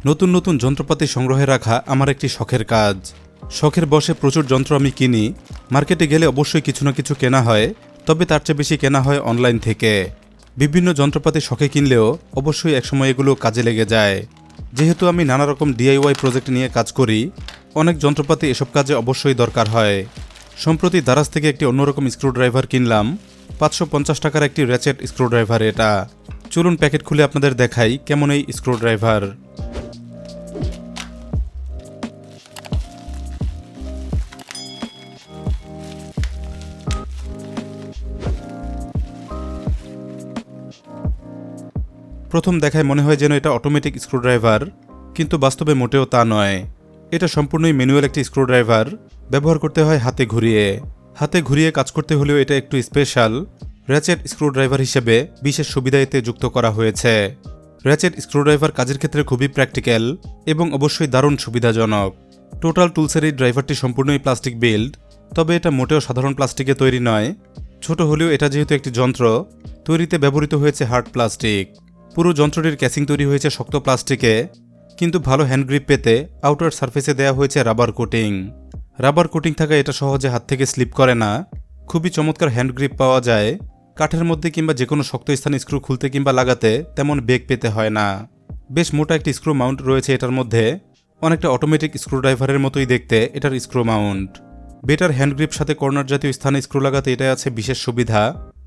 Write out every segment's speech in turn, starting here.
নতুন নতুন যন্ত্রপাতি সংগ্রহে রাখা আমার একটি শখের কাজ। শখের বশে প্রচুর যন্ত্র আমি কিনি। মার্কেটে গেলে অবশ্যই কিছু না কিছু কেনা হয়, তবে তার চেয়ে বেশি কেনা হয় অনলাইন থেকে। বিভিন্ন যন্ত্রপাতি শখে কিনলেও অবশ্যই একসময় এগুলো কাজে লেগে যায়। যেহেতু আমি নানা রকম DIY প্রজেক্ট নিয়ে কাজ করি, অনেক যন্ত্রপাতি এসব কাজে অবশ্যই দরকার হয়। সম্প্রতি দারাজ থেকে একটি অন্যরকম স্ক্রুড্রাইভার কিনলাম। 550 টাকার একটি র্যাচেট স্ক্রুড্রাইভার এটা। চলুন প্যাকেট খুলে আপনাদের দেখাই কেমন এই স্ক্রুড্রাইভার। প্রথম দেখায় মনে হয় যেন এটা অটোমেটিক স্ক্রুড্রাইভার, কিন্তু বাস্তবে মোটেও তা নয়। এটা সম্পূর্ণই ম্যানুয়াল একটি স্ক্রুড্রাইভার। ব্যবহার করতে হয় হাতে ঘুরিয়ে কাজ করতে হলেও এটা একটু স্পেশাল। র্যাচেট স্ক্রুড্রাইভার হিসেবে বিশেষ সুবিধা এতে যুক্ত করা হয়েছে। র্যাচেট স্ক্রুড্রাইভার কাজের ক্ষেত্রে খুবই প্র্যাকটিক্যাল এবং অবশ্যই দারুণ সুবিধাজনক। টোটাল টুলসের এই ড্রাইভারটি সম্পূর্ণই প্লাস্টিক বিল্ড, তবে এটা মোটেও সাধারণ প্লাস্টিকে তৈরি নয়। ছোট হলেও এটা যেহেতু একটি যন্ত্র, তৈরিতে ব্যবহৃত হয়েছে হার্ড প্লাস্টিক। পুরো যন্ত্রটির ক্যাসিং তৈরি হয়েছে শক্ত প্লাস্টিকে, কিন্তু ভালো হ্যান্ড গ্রিপ পেতে আউটার সারফেসে দেওয়া হয়েছে রাবার কোটিং। রাবার কোটিং থাকা এটা সহজে হাত থেকে স্লিপ করে না। খুবই চমৎকার হ্যান্ড গ্রিপ পাওয়া যায়। কাঠের মধ্যে কিংবা যে কোনো শক্ত স্থানে স্ক্রু খুলতে কিংবা লাগাতে তেমন বেগ পেতে হয় না। বেশ মোটা একটি স্ক্রু মাউন্ট রয়েছে এটার মধ্যে, অনেকটা অটোমেটিক স্ক্রুড্রাইভারের মতোই দেখতে এটার screw mount. Better hand grip সাথে কর্নার জাতীয় স্থানে স্ক্রু লাগাতে এটাই আছে বিশেষ সুবিধা।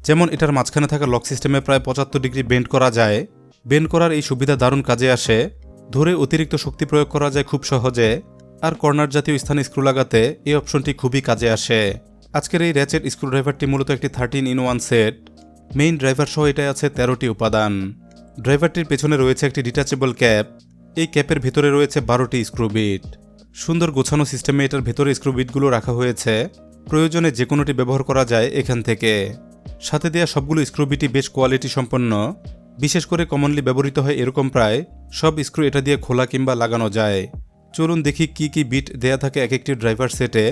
যেমন এটার মাঝখানে থাকা লক সিস্টেমে প্রায় 75 ডিগ্রি বেন্ড করা যায়। বেন্ড করার এই সুবিধা দারুণ কাজে আসে। ধরে অতিরিক্ত শক্তি প্রয়োগ করা যায় খুব সহজে। আর কর্নার জাতীয় স্থানে স্ক্রু লাগাতে এই অপশনটি খুবই কাজে আসে। আজকের এই র্যাচেট স্ক্রুড্রাইভারটি মূলত একটি 13-in-1 সেট। মেইন ড্রাইভার সহ এটাই আছে 13টি উপাদান। ড্রাইভারটির পেছনে রয়েছে একটি ডিটাচেবল ক্যাপ। এই ক্যাপের ভেতরে রয়েছে 12টি স্ক্রুবিট। সুন্দর গোছানো সিস্টেমে এটার ভেতরে স্ক্রুবিটগুলো রাখা হয়েছে। প্রয়োজনে যে কোনোটি ব্যবহার করা যায় এখান থেকে। সাথে দেয়া সবগুলো স্ক্রুবিটই বেশ কোয়ালিটি সম্পন্ন। বিশেষ করে কমনলি ব্যবহৃত হয় এরকম প্রায় সব স্ক্রু এটা দিয়ে খোলা কিংবা লাগানো যায়। চলুন দেখি কি কি বিট দেয়া থাকে এক একটি ড্রাইভার সেটে।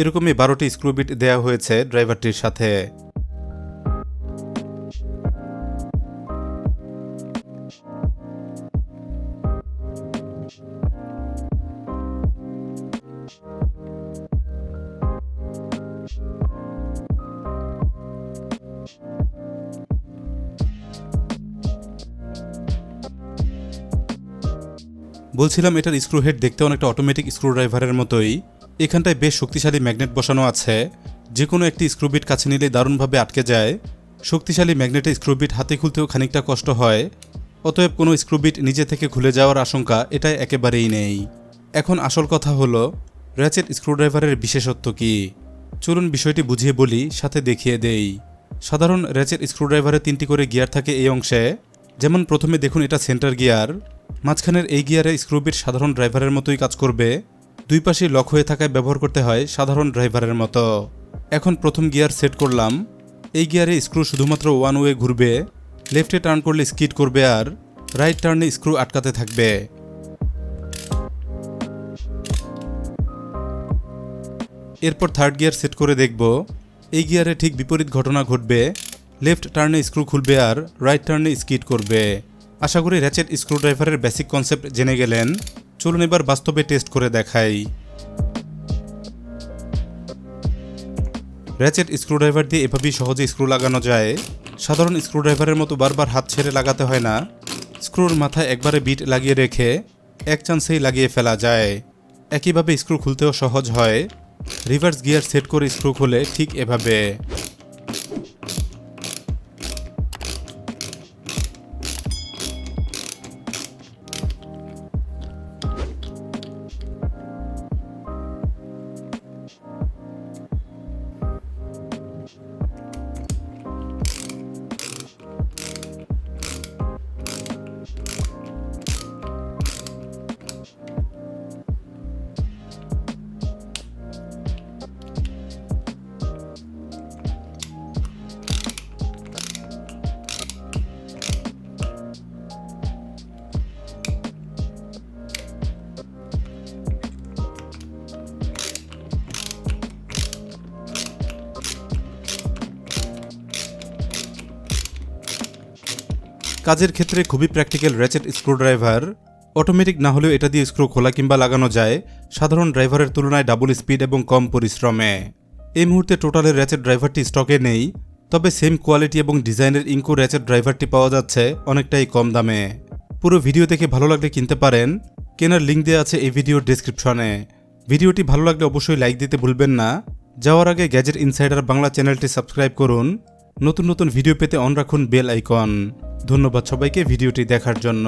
এরকমই 12টি স্ক্রুবিট দেয়া হয়েছে ড্রাইভারটির সাথে। বলছিলাম এটার স্ক্রু হেড দেখতে অনেকটা অটোমেটিক স্ক্রুড্রাইভারের মতোই। এখানটায় বেশ শক্তিশালী ম্যাগনেট বসানো আছে। যে কোনো একটি স্ক্রুবিট কাছে নিলে দারুণভাবে আটকে যায়। শক্তিশালী ম্যাগনেটে স্ক্রুবিট হাতে খুলতেও খানিকটা কষ্ট হয়। অতএব কোনো স্ক্রুবিট নিজে থেকে খুলে যাওয়ার আশঙ্কা এটাই একেবারেই নেই। এখন আসল কথা হলো র্যাচেট স্ক্রুড্রাইভারের বিশেষত্ব কী। চলুন বিষয়টি বুঝিয়ে বলি, সাথে দেখিয়ে দেই। সাধারণ র্যাচেট স্ক্রুড্রাইভারে 3টি করে গিয়ার থাকে এই অংশে। যেমন প্রথমে দেখুন এটা সেন্টার গিয়ার। মাঝখানের এই গিয়ারে স্ক্রুবিট সাধারণ ড্রাইভারের মতোই কাজ করবে। দুই পাশেই লক হয়ে থাকায় ব্যবহার করতে হয় সাধারণ ড্রাইভারের মতো। এখন প্রথম গিয়ার সেট করলাম। এই গিয়ারে স্ক্রু শুধুমাত্র ওয়ান ওয়ে ঘুরবে। লেফটে টার্ন করলে স্কিড করবে আর রাইট টার্নে স্ক্রু আটকাতে থাকবে। এরপর থার্ড গিয়ার সেট করে দেখব। এই গিয়ারে ঠিক বিপরীত ঘটনা ঘটবে। লেফট টার্নে স্ক্রু খুলবে আর রাইট টার্নে স্কিড করবে। আশা করি র্যাচেট স্ক্রুড্রাইভারের বেসিক কনসেপ্ট জেনে গেলেন। চলুন এবার বাস্তবে টেস্ট করে দেখাই। র্যাচেট স্ক্রুড্রাইভার দিয়ে এভাবেই সহজে স্ক্রু লাগানো যায়। সাধারণ স্ক্রুড্রাইভারের মতো বারবার হাত ছেড়ে লাগাতে হয় না। স্ক্রুর মাথায় একবারে বিট লাগিয়ে রেখে এক চান্সেই লাগিয়ে ফেলা যায়। একইভাবে স্ক্রু খুলতেও সহজ হয়। রিভার্স গিয়ার সেট করে স্ক্রু খুলে ঠিক এভাবে। কাজের ক্ষেত্রে খুবই প্র্যাকটিক্যাল র্যাচেট স্ক্রুড্রাইভার। অটোমেটিক না হলেও এটা দিয়ে স্ক্রু খোলা কিংবা লাগানো যায় সাধারণ ড্রাইভারের তুলনায় ডাবল স্পিড এবং কম পরিশ্রমে। এই মুহূর্তে টোটালের র্যাচেট ড্রাইভারটি স্টকে নেই, তবে সেম কোয়ালিটি এবং ডিজাইনের ইনকো র্যাচেট ড্রাইভারটি পাওয়া যাচ্ছে অনেকটাই কম দামে। পুরো ভিডিও দেখে ভালো লাগলে কিনতে পারেন। কেনার লিঙ্ক দেওয়া আছে এই ভিডিওর ডেসক্রিপশনে। ভিডিওটি ভালো লাগলে অবশ্যই লাইক দিতে ভুলবেন না। যাওয়ার আগে গ্যাজেট ইনসাইডার বাংলা চ্যানেলটি সাবস্ক্রাইব করুন। নতুন নতুন ভিডিও পেতে অন রাখুন বেল আইকন। ধন্যবাদ সবাইকে ভিডিওটি দেখার জন্য।